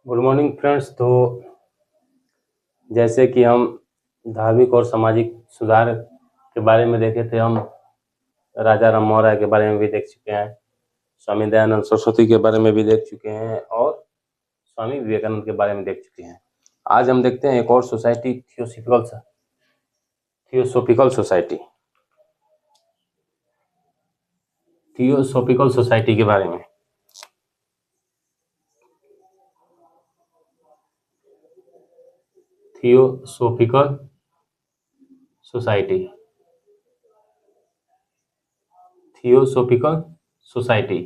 Good morning friends. तो जैसे कि हम धार्मिक और सामाजिक सुधार के बारे में देखे थे, हम राजा राम मोहन राय के बारे में भी देख चुके हैं, स्वामी दयानंद सरस्वती के बारे में भी देख चुके हैं और स्वामी विवेकानंद के बारे में देख चुके हैं। आज हम देखते हैं एक और society, theosophical society theosophical society के बारे में। थियोसॉफिकल सोसाइटी थियोसॉफिकल सोसाइटी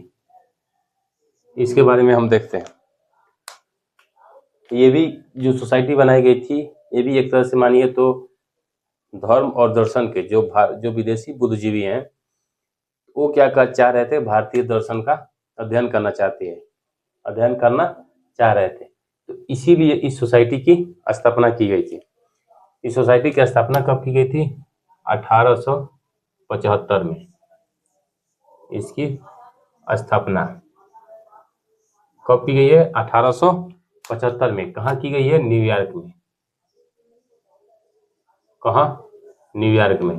इसके बारे में हम देखते हैं। ये भी जो सोसाइटी बनाई गई थी, ये भी एक तरह से मानिए तो धर्म और दर्शन के जो विदेशी बुद्धिजीवी हैं, वो क्या चाह रहे थे, भारतीय दर्शन का अध्ययन करना चाह रहे थे। तो इसीलिए इस सोसाइटी की स्थापना की गई थी। इस सोसाइटी की स्थापना कब की गई थी? 1875 में इसकी स्थापना कब की गई है? 1875 में। कहाँ की गई है? न्यूयॉर्क में। कहाँ? न्यूयॉर्क में।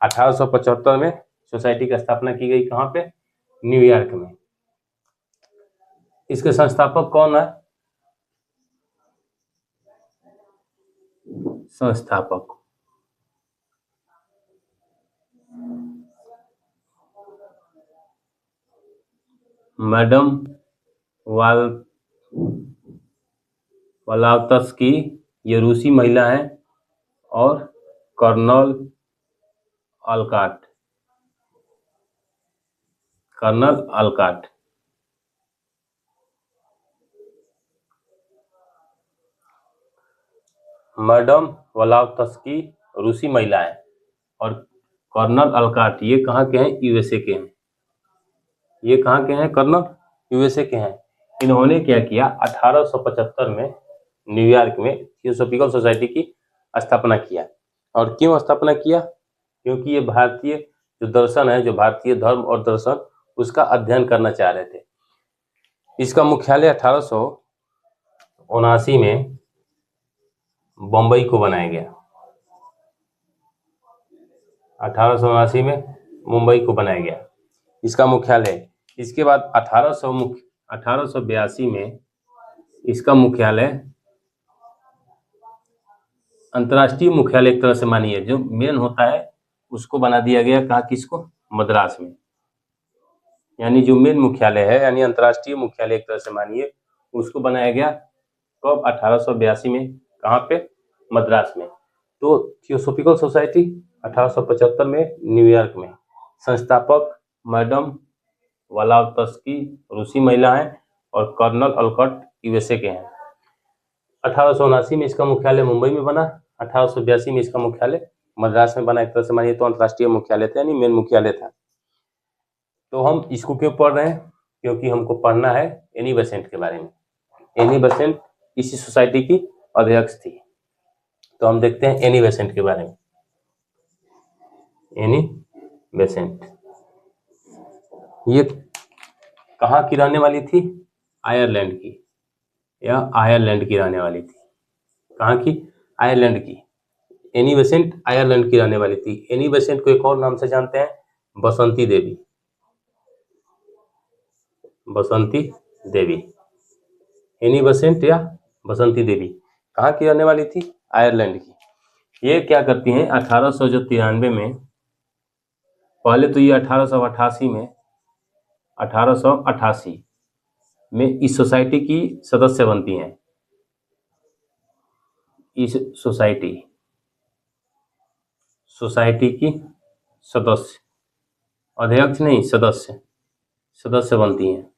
1875 में सोसाइटी की स्थापना की गई। कहाँ पे? न्यूयॉर्क में। इसके संस्थापक कौन है? संस्थापक मैडम वलावत्स्की, ये रूसी महिला हैं, और कर्नल अलकाट। मैडम वलावत्स्की रूसी महिला है और कर्नल अलकाट ये कहाँ के हैं? यूएसए के हैं। ये कहाँ के हैं? कर्नल यूएसए के हैं। इन्होंने क्या किया? 1875 में न्यूयॉर्क में थियोसॉफिकल सोसाइटी की स्थापना किया। और क्यों स्थापना किया? क्योंकि ये भारतीय जो दर्शन है, जो भारतीय धर्म और दर्शन, उसका अध्ययन करना चाह रहे थे। इसका मुख्यालय 1879 में बम्बई को बनाया गया। 1879 में मुंबई को बनाया गया इसका मुख्यालय। इसके बाद 1882 में इसका मुख्यालय, अंतर्राष्ट्रीय मुख्यालय एक तरह से मानिए, जो मेन होता है उसको बना दिया गया। कहाँ? किसको? मद्रास में। यानी जो मेन मुख्यालय है, यानी अंतर्राष्ट्रीय मुख्यालय एक तरह से मानिए, उसको बनाया गया कब? 1882 में। कहाँ पे? मद्रास में। तो थियोसॉफिकल सोसाइटी 1875 में न्यूयॉर्क में। संस्थापक मैडम वलावत्स्की रूसी महिला हैं और कर्नल अलकट यूएसए के हैं। 1879 में इसका मुख्यालय मुंबई में बना। 1882 में इसका मुख्यालय मद्रास में बना। एक तरह से मानिए तो अंतर्राष्ट्रीय मुख्यालय था, यानी मेन मुख्यालय था। तो हम इसको क्यों पढ़ रहे हैं? क्योंकि हमको पढ़ना है एनी बेसेंट के बारे में। एनी बेसेंट इसी सोसाइटी की अध्यक्ष थी। तो हम देखते हैं एनी बेसेंट के बारे में। एनी बेसेंट ये कहाँ की रहने वाली थी? आयरलैंड की। यह आयरलैंड की रहने वाली थी। कहाँ की? आयरलैंड की। एनी बेसेंट आयरलैंड की रहने वाली थी। एनी बेसेंट को एक और नाम से जानते हैं, बसंती देवी। बसंती देवी, एनी बेसेंट या बसंती देवी कहाँ की रहने वाली थी? आयरलैंड की। ये क्या करती हैं? 1893 में, पहले तो ये 1888 में इस सोसाइटी की सदस्य बनती हैं। इस सोसाइटी की सदस्य, अध्यक्ष नहीं, सदस्य बनती हैं।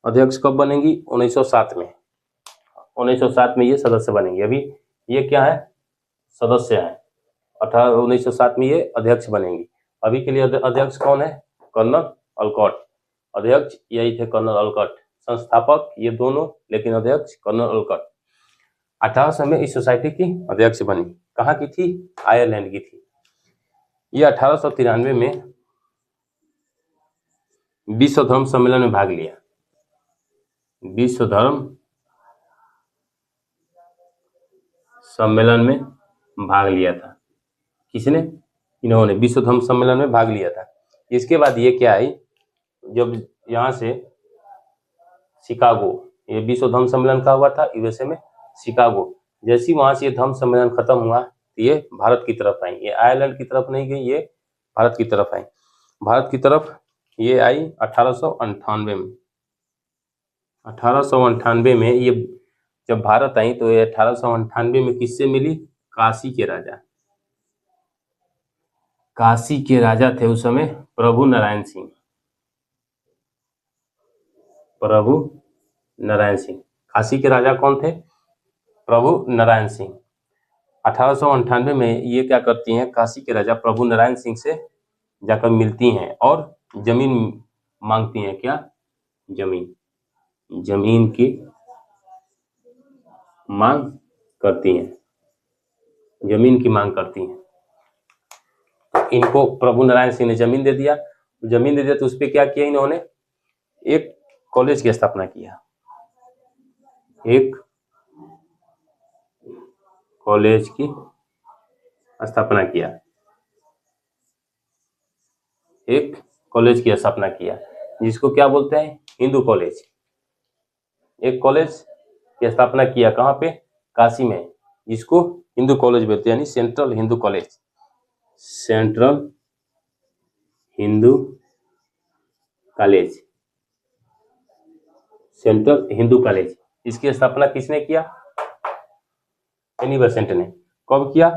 अध्यक्ष कब बनेंगी? 1907 में। 1907 में ये सदस्य बनेंगे। अभी ये क्या है? सदस्य हैं। 1907 में ये अध्यक्ष बनेंगी। अभी के लिए अध्यक्ष कौन है? कर्नल अलकट। अध्यक्ष यही थे, कर्नल अलकट। संस्थापक ये दोनों, लेकिन अध्यक्ष कर्नल अलकट। 1800 में इस सोसाइटी की अध्यक्ष बनी। कहाँ की थी? आयरलैंड की थी। ये 1893 में विश्व धर्म सम्मेलन में भाग लिया। विश्व धर्म सम्मेलन में भाग लिया था। किसने? इन्होंने विश्व धम्म सम्मेलन में भाग लिया था। इसके बाद ये क्या आई, जब यहाँ से शिकागो, ये विश्व धम्म सम्मेलन का हुआ था यूएसए में शिकागो, जैसे ही वहां से ये धम्म सम्मेलन खत्म हुआ तो ये भारत की तरफ आई। ये आयरलैंड की तरफ नहीं गई, ये भारत की तरफ आई। भारत की तरफ ये आई 1898 में। 1898 में ये जब भारत आई तो ये 1898 में किससे मिली? काशी के राजा। काशी के राजा थे उस समय प्रभु नारायण सिंह। प्रभु नारायण सिंह। काशी के राजा कौन थे? प्रभु नारायण सिंह। 1898 में ये क्या करती हैं? काशी के राजा प्रभु नारायण सिंह से जाकर मिलती हैं और जमीन मांगती हैं। क्या? जमीन की मांग करती हैं। जमीन की मांग करती हैं। तो इनको प्रभु नारायण सिंह ने जमीन दे दिया। तो उस पर क्या किया इन्होंने? एक कॉलेज की स्थापना किया। एक कॉलेज की स्थापना किया। एक कॉलेज की स्थापना किया जिसको क्या बोलते हैं? हिंदू कॉलेज। एक कॉलेज की स्थापना किया कहाँ पे? काशी में, जिसको हिंदू कॉलेज बोलते हैं, यानी central Hindu college. Central Hindu college. Central Hindu college, इसकी स्थापना किसने किया? एनी बेसेंट ने। कब किया?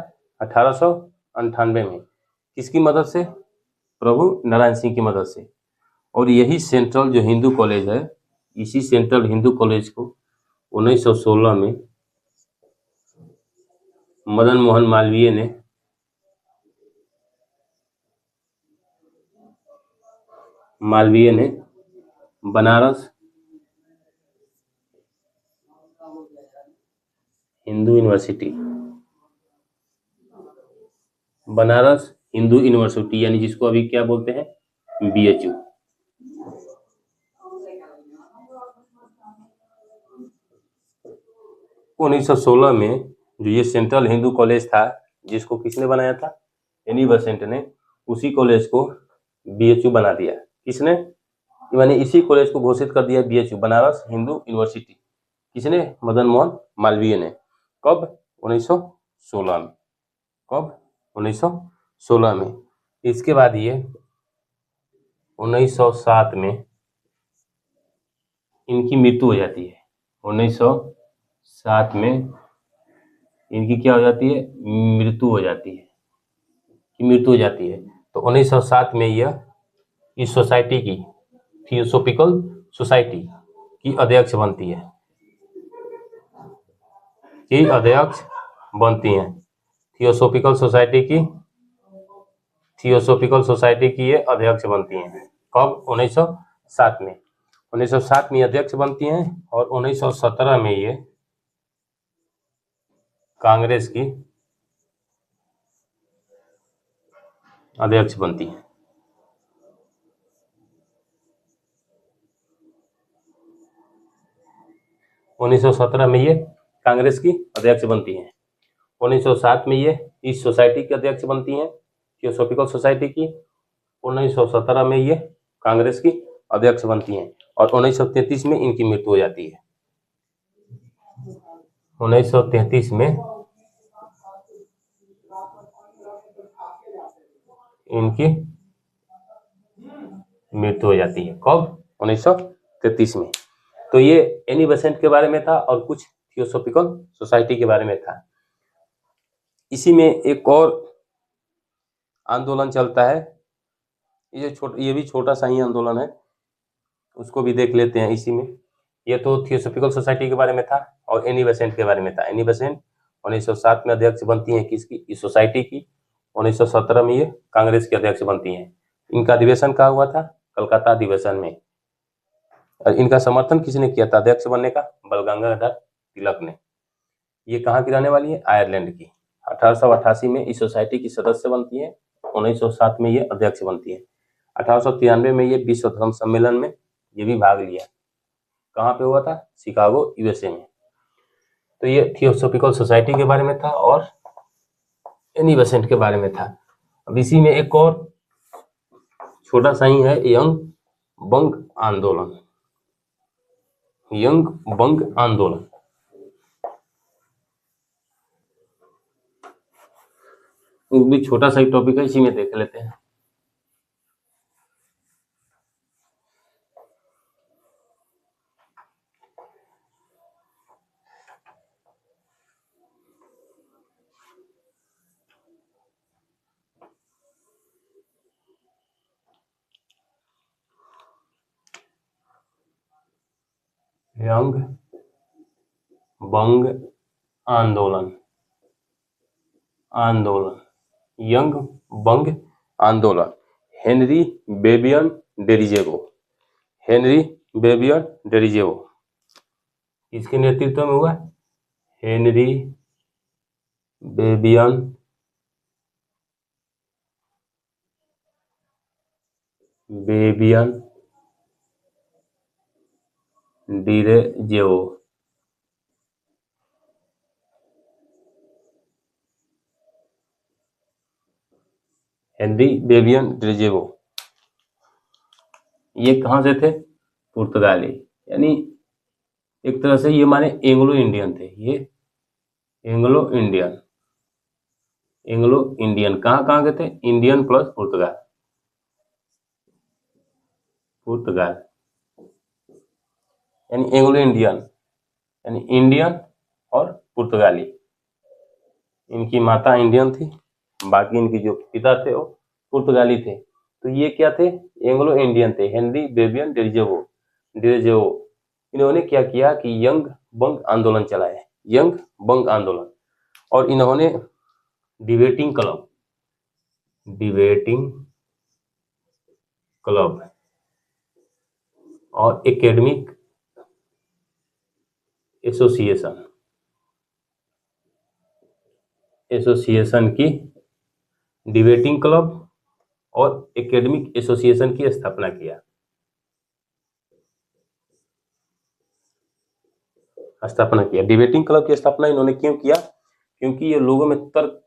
1898 में। किसकी मदद से? प्रभु नारायण सिंह की मदद से। और यही सेंट्रल जो हिंदू कॉलेज है, इसी सेंट्रल हिंदू कॉलेज को 1916 में मदन मोहन मालवीय ने बनारस हिंदू यूनिवर्सिटी, बनारस हिंदू यूनिवर्सिटी, यानी जिसको अभी क्या बोलते हैं? बीएचयू। उन्नीस सौ 16 में जो ये सेंट्रल हिंदू कॉलेज था, जिसको किसने बनाया था? एनी बेसेंट ने। उसी कॉलेज को बीएचयू बना दिया। किसने? यानी इसी कॉलेज को घोषित कर दिया बीएचयू, बनारस हिंदू यूनिवर्सिटी। किसने? मदन मोहन मालवीय ने। कब? 1916 में। कब? 1916 में। इसके बाद ये 1907 में इनकी मृत्यु हो जाती है। 1907 में इनकी क्या हो जाती है? मृत्यु हो जाती है। तो 1907 में यह इस सोसाइटी की, थियोसॉफिकल सोसाइटी की अध्यक्ष बनती है। थियोसॉफिकल सोसाइटी की ये अध्यक्ष बनती हैं। कब? 1907 में। 1907 में अध्यक्ष बनती हैं और 1917 में ये कांग्रेस की अध्यक्ष बनती है। उन्नीस सौ 17 में ये कांग्रेस की अध्यक्ष बनती हैं। 1907 में ये इस सोसाइटी की अध्यक्ष बनती हैं, थियोसॉफिकल सोसाइटी की। 1917 में ये कांग्रेस की अध्यक्ष बनती हैं और 1933 में इनकी मृत्यु हो जाती है। 1933 में इनकी मृत्यु हो जाती है। कब? 1933 में। तो ये एनी बेसेंट के बारे में था और कुछ थियोसॉफिकल सोसाइटी के बारे में था। इसी में एक और आंदोलन चलता है, ये भी छोटा सा ही आंदोलन है, उसको भी देख लेते हैं इसी में। ये तो थियोसॉफिकल सोसाइटी के बारे में था और एनी बेसेंट के बारे में था। एनी बेसेंट 1907 में अध्यक्ष बनती हैं किसकी? इस सोसाइटी की। 1917 में ये कांग्रेस के अध्यक्ष बनती हैं। इनका अधिवेशन कहाँ हुआ था? कलकत्ता अधिवेशन में। और इनका समर्थन किसने किया था अध्यक्ष बनने का? बाल गंगाधर तिलक ने। ये कहाँ की रहने वाली है? आयरलैंड की। 1888 में इस सोसाइटी की सदस्य बनती है। 1907 में ये अध्यक्ष बनती है। 1893 में ये विश्व धर्म सम्मेलन में ये भी भाग लिया। कहाँ पे हुआ था? शिकागो, यूएसए में। तो ये थियोसॉफिकल सोसाइटी के बारे में था और एनी बेसेंट के बारे में था। अब इसी में एक और छोटा सा ही है, यंग बंग आंदोलन। यंग बंग आंदोलन, वो भी छोटा सा ही टॉपिक है, इसी में देख लेते हैं। यंग बंग आंदोलन, यंग बंग आंदोलन, हेनरी बेबियन डेरिजेवो, हेनरी बेबियन डेरिजेवो इसके नेतृत्व में हुआ। हेनरी बेबियन डिरेजेवो, हेनरी बेबियन डिरेजेवो, ये कहाँ से थे? पुर्तगाली, यानी एक तरह से ये माने एंग्लो इंडियन थे। ये एंग्लो इंडियन कहाँ कहाँ के थे? इंडियन प्लस पुर्तगाल, यानी एंग्लो इंडियन, यानी इंडियन और पुर्तगाली। इनकी माता इंडियन थी, बाकी इनकी जो पिता थे वो पुर्तगाली थे। तो ये क्या थे? एंग्लो इंडियन थे। हेनरी बेबियन डिरेजेवो इन्होंने क्या किया कि यंग बंग आंदोलन चलाए, यंग बंग आंदोलन। और इन्होंने डिबेटिंग क्लब और एकेडमिक एसोसिएशन की, डिबेटिंग क्लब और एकेडमिक एसोसिएशन की स्थापना किया। डिबेटिंग क्लब की स्थापना इन्होंने क्यों किया? क्योंकि ये लोगों में तर्क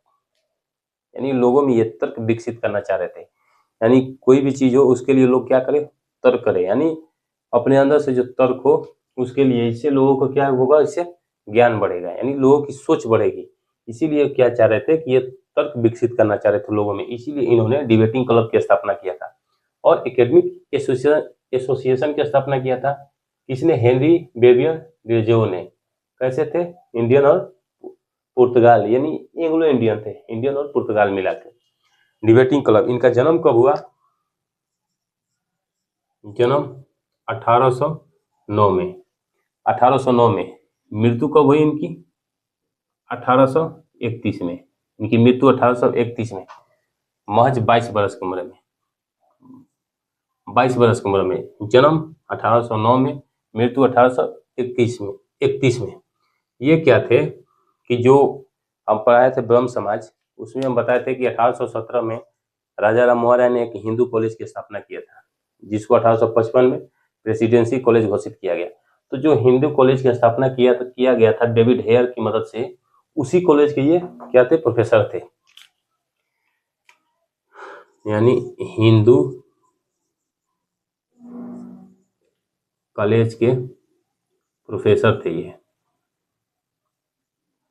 विकसित करना चाह रहे थे। यानी कोई भी चीज हो उसके लिए लोग क्या करें? तर्क करें, यानी अपने अंदर से जो तर्क हो उसके लिए, इससे लोगों को क्या होगा? इससे ज्ञान बढ़ेगा, यानी लोगों की सोच बढ़ेगी। इसीलिए क्या चाह रहे थे कि ये तर्क विकसित करना चाह रहे थे लोगों में, इसीलिए इन्होंने डिबेटिंग क्लब की स्थापना किया था। और एकेडमिक एसोसिएशन की स्थापना किया था किसने? हेनरी बेबियन डिरेजेवो ने। कैसे थे? इंडियन और पुर्तगाल, यानी एंग्लो इंडियन थे, इंडियन और पुर्तगाल मिला के। डिबेटिंग क्लब, इनका जन्म कब हुआ? जन्म 1809 में, 1809 में। मृत्यु कब हुई इनकी? 1831 में। इनकी मृत्यु 1831 में, महज 22 वर्ष की उम्र में। 22 वर्ष की उम्र में जन्म 1809 में, मृत्यु 1831 में। ये क्या थे कि जो हम पढ़ाए थे ब्रह्म समाज, उसमें हम बताए थे कि 1817 में राजा राम मोहन राय ने एक हिंदू कॉलेज की स्थापना किया था, जिसको 1855 में प्रेसिडेंसी कॉलेज घोषित किया गया। तो जो हिंदू कॉलेज की स्थापना किया गया था डेविड हेयर की मदद से, उसी कॉलेज के ये क्या थे? प्रोफेसर थे, यानी हिंदू कॉलेज के प्रोफेसर थे। ये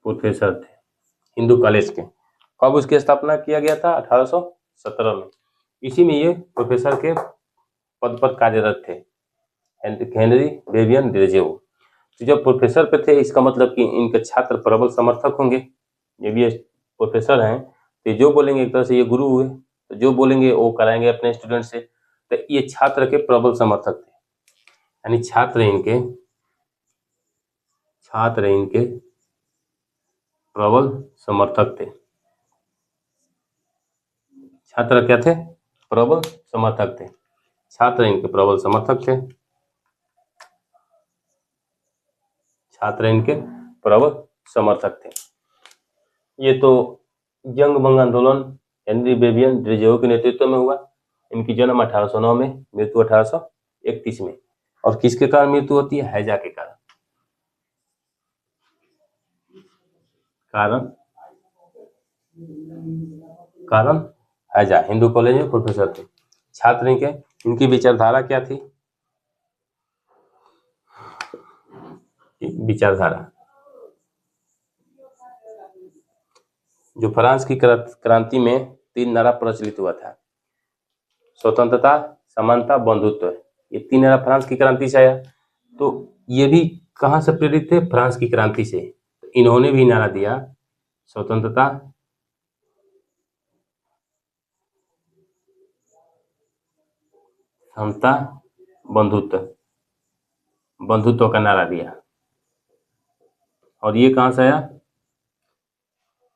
प्रोफेसर थे हिंदू कॉलेज के। कब उसकी स्थापना किया गया था? 1817 में। इसी में ये प्रोफेसर के पद पर कार्यरत थे, हेनरी बेबियन डिरेजेवो। तो जब प्रोफेसर पे थे, इसका मतलब कि इनके छात्र प्रबल समर्थक होंगे। ये भी प्रोफेसर हैं तो जो बोलेंगे, एक तरह से ये गुरु हुए, तो जो बोलेंगे वो कराएंगे अपने स्टूडेंट से। तो ये छात्र के प्रबल समर्थक थे, यानी छात्र इनके प्रबल समर्थक थे। छात्र क्या थे? प्रबल समर्थक थे। छात्र इनके प्रबल समर्थक थे, छात्र इनके प्रबल समर्थक थे। ये तो यंग बंग आंदोलन हेनरी बेबियन डिरेजेवो के नेतृत्व में हुआ। इनकी जन्म 1809 में, मृत्यु 1831 में। और किसके कारण मृत्यु होती है? हैजा के कारण। कारण कारण हैजा हिंदू कॉलेज में प्रोफेसर थे। छात्र इनके, इनकी विचारधारा क्या थी? विचारधारा जो फ्रांस की क्रांति में 3 नारा प्रचलित हुआ था, स्वतंत्रता, समानता, बंधुत्व। ये 3 नारा फ्रांस की क्रांति से आया। तो ये भी कहाँ से प्रेरित थे? फ्रांस की क्रांति से। इन्होंने भी नारा दिया स्वतंत्रता, समता, बंधुत्व, बंधुत्व का नारा दिया। और ये कहाँ से आया?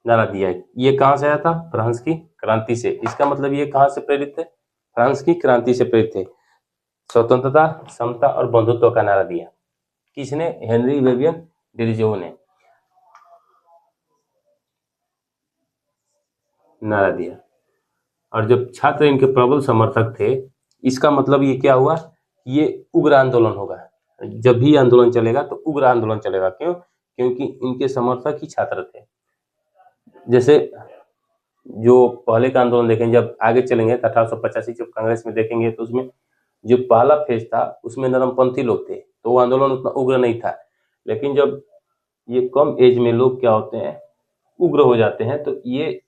नारा दिया ये कहाँ से आया था? फ्रांस की क्रांति से। इसका मतलब ये कहाँ से प्रेरित थे? फ्रांस की क्रांति से प्रेरित थे। स्वतंत्रता, समता और बंधुत्व का नारा दिया। किसने? हेनरी बेबियन डिरिज्यो ने नारा दिया। और जब छात्र इनके प्रबल समर्थक थे, इसका मतलब ये क्या हुआ? ये उग्र आंदोलन होगा। जब भी आंदोलन चलेगा तो उग्र आंदोलन चलेगा। क्यों? क्योंकि इनके समर्थक ही छात्र थे। जैसे जो पहले का आंदोलन देखेंगे, जब आगे चलेंगे 1885 जब कांग्रेस में देखेंगे, तो उसमें जो पहला फेज था उसमें नरमपंथी लोग थे, तो वो आंदोलन उतना उग्र नहीं था। लेकिन जब ये कम एज में लोग क्या होते हैं, उग्र हो जाते हैं, तो ये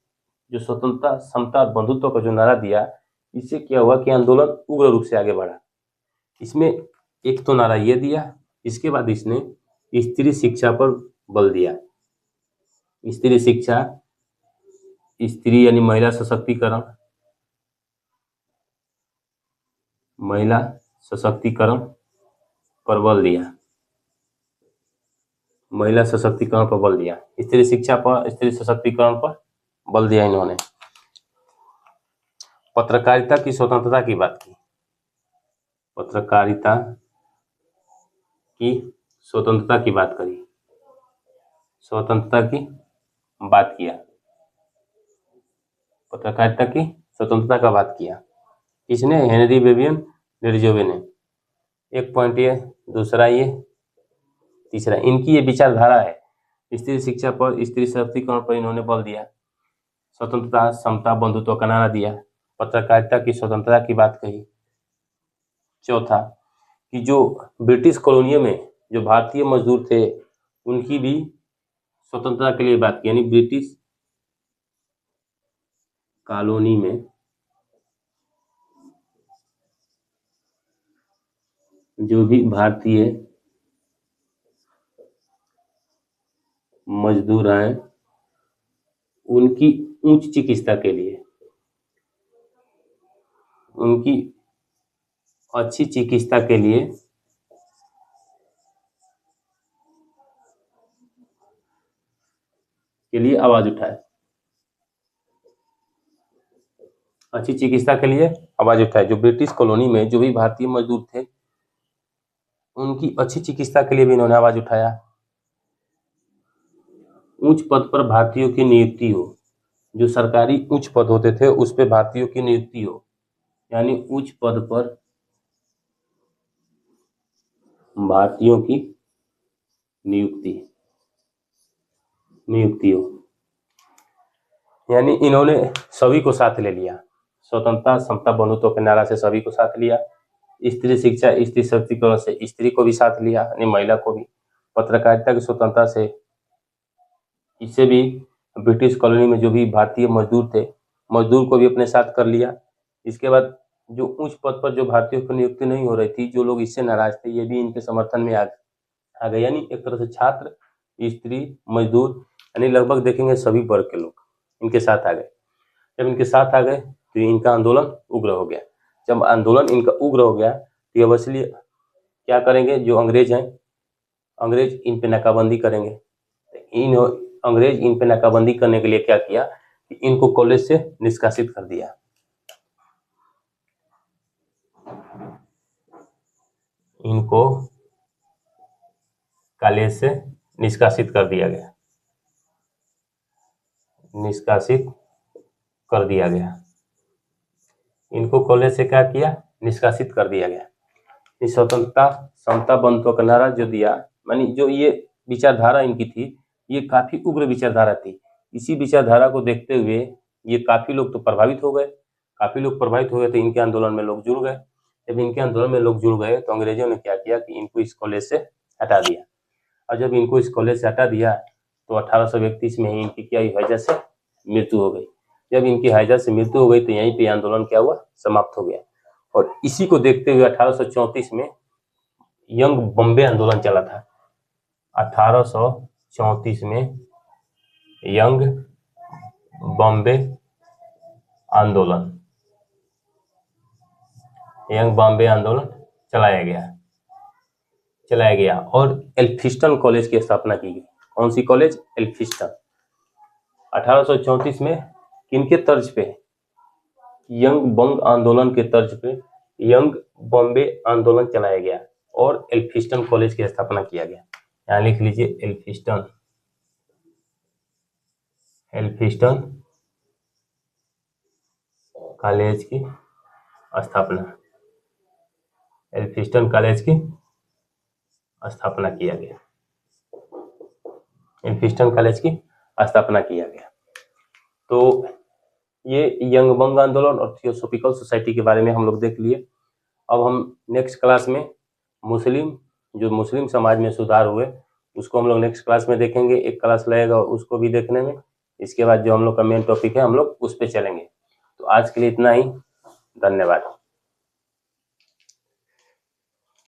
जो स्वतंत्रता, समता और बंधुत्व का जो नारा दिया, इससे क्या हुआ कि आंदोलन उग्र रूप से आगे बढ़ा। इसमें एक तो नारा ये दिया, इसके बाद इसने स्त्री शिक्षा पर बल दिया। स्त्री शिक्षा, स्त्री यानी महिला सशक्तिकरण, महिला सशक्तिकरण पर बल दिया। महिला सशक्तिकरण पर बल दिया, स्त्री शिक्षा पर, स्त्री सशक्तिकरण पर बल दिया इन्होंने। पत्रकारिता की स्वतंत्रता की बात की। पत्रकारिता की स्वतंत्रता की बात करी, स्वतंत्रता की बात किया, पत्रकारिता की स्वतंत्रता का बात किया। किसने? हेनरी बेबियन डिरिज्यो ने। एक पॉइंट ये, दूसरा ये, तीसरा इनकी ये विचारधारा है। स्त्री शिक्षा पर, स्त्री सशक्तिकरण पर इन्होंने बल दिया, स्वतंत्रता, समता, बंधुत्व का नारा दिया, पत्रकारिता की स्वतंत्रता की बात कही। चौथा कि जो ब्रिटिश कॉलोनियों में जो भारतीय मजदूर थे, उनकी भी स्वतंत्रता के लिए बात की। यानी ब्रिटिश कॉलोनी में जो भी भारतीय मजदूर हैं, उनकी उच्च चिकित्सा के लिए, उनकी अच्छी चिकित्सा के लिए आवाज उठाए। अच्छी चिकित्सा के लिए आवाज उठाए। जो ब्रिटिश कॉलोनी में जो भी भारतीय मजदूर थे, उनकी अच्छी चिकित्सा के लिए भी इन्होंने आवाज उठाया। उच्च पद पर भारतीयों की नियुक्ति हो, जो सरकारी उच्च पद होते थे उस पे भारतीयों की नियुक्ति हो, यानी उच्च पद पर भारतीयों की नियुक्ति हो, यानी इन्होंने सभी को साथ ले लिया। स्वतंत्रता, समता, बंधुत्व के नारा से सभी को साथ लिया। स्त्री शिक्षा, स्त्री सशक्तिकरण से स्त्री को भी साथ लिया, यानी महिला को भी। पत्रकारिता की स्वतंत्रता से, इससे भी ब्रिटिश कॉलोनी में जो भी भारतीय मजदूर थे, मजदूर को भी अपने साथ कर लिया। इसके बाद जो उच्च पद पर जो भारतीयों की नियुक्ति नहीं हो रही थी, जो लोग इससे नाराज थे, ये भी इनके समर्थन में आ गए। यानी एक तरह से छात्र, स्त्री, मजदूर, यानी लगभग देखेंगे सभी वर्ग के लोग इनके साथ आ गए। जब इनके साथ आ गए तो इनका आंदोलन उग्र हो गया। जब आंदोलन इनका उग्र हो गया तो ये बस लिए क्या करेंगे? जो अंग्रेज हैं, अंग्रेज इन पे नाकाबंदी करेंगे। अंग्रेज इन पे नाकाबंदी करने के लिए क्या किया कि इनको कॉलेज से निष्कासित कर दिया। इनको कॉलेज से निष्कासित कर दिया गया, निष्कासित कर दिया गया। इनको कॉलेज से क्या किया? निष्कासित कर दिया गया। स्वतंत्रता, समता, बंधुत्व का नारा जो दिया, मानी जो ये विचारधारा इनकी थी, ये काफी उग्र विचारधारा थी। इसी विचारधारा को देखते हुए ये काफी लोग तो प्रभावित हो गए, तो इनके आंदोलन में लोग जुड़ गए। जब इनके आंदोलन में लोग जुड़ गए तो अंग्रेजों ने क्या किया कि इनको इस कॉलेज से हटा दिया, और जब इनको इस कॉलेज से हटा दिया तो 1831 में ही इनकी क्या हुई, हैजा से मृत्यु हो गई। जब इनकी हैजा से मृत्यु हो गई तो यहीं पे आंदोलन क्या हुआ, समाप्त हो गया। और इसी को देखते हुए 1834 में यंग बॉम्बे आंदोलन चला था। 1834 में यंग बॉम्बे आंदोलन चलाया गया और एल्फिस्टन कॉलेज की स्थापना की गई। कौन सी कॉलेज? एल्फिस्टन। 1834 में किनके तर्ज पे? यंग बंग आंदोलन के तर्ज पे यंग बॉम्बे आंदोलन चलाया गया और एल्फिस्टन कॉलेज की स्थापना किया गया। यहाँ लिख लीजिए एल्फिस्टन कॉलेज की स्थापना, एल्फिस्टन कॉलेज की स्थापना किया गया, एल्फिस्टन कॉलेज की स्थापना किया गया। तो ये यंग बंग आंदोलन और थियोसॉफिकल सोसाइटी के बारे में हम लोग देख लिए। अब हम नेक्स्ट क्लास में मुस्लिम समाज में सुधार हुए उसको हम लोग नेक्स्ट क्लास में देखेंगे। एक क्लास लगेगा उसको भी देखने में। इसके बाद जो हम लोग का मेन टॉपिक है हम लोग उस पर चलेंगे। तो आज के लिए इतना ही, धन्यवाद।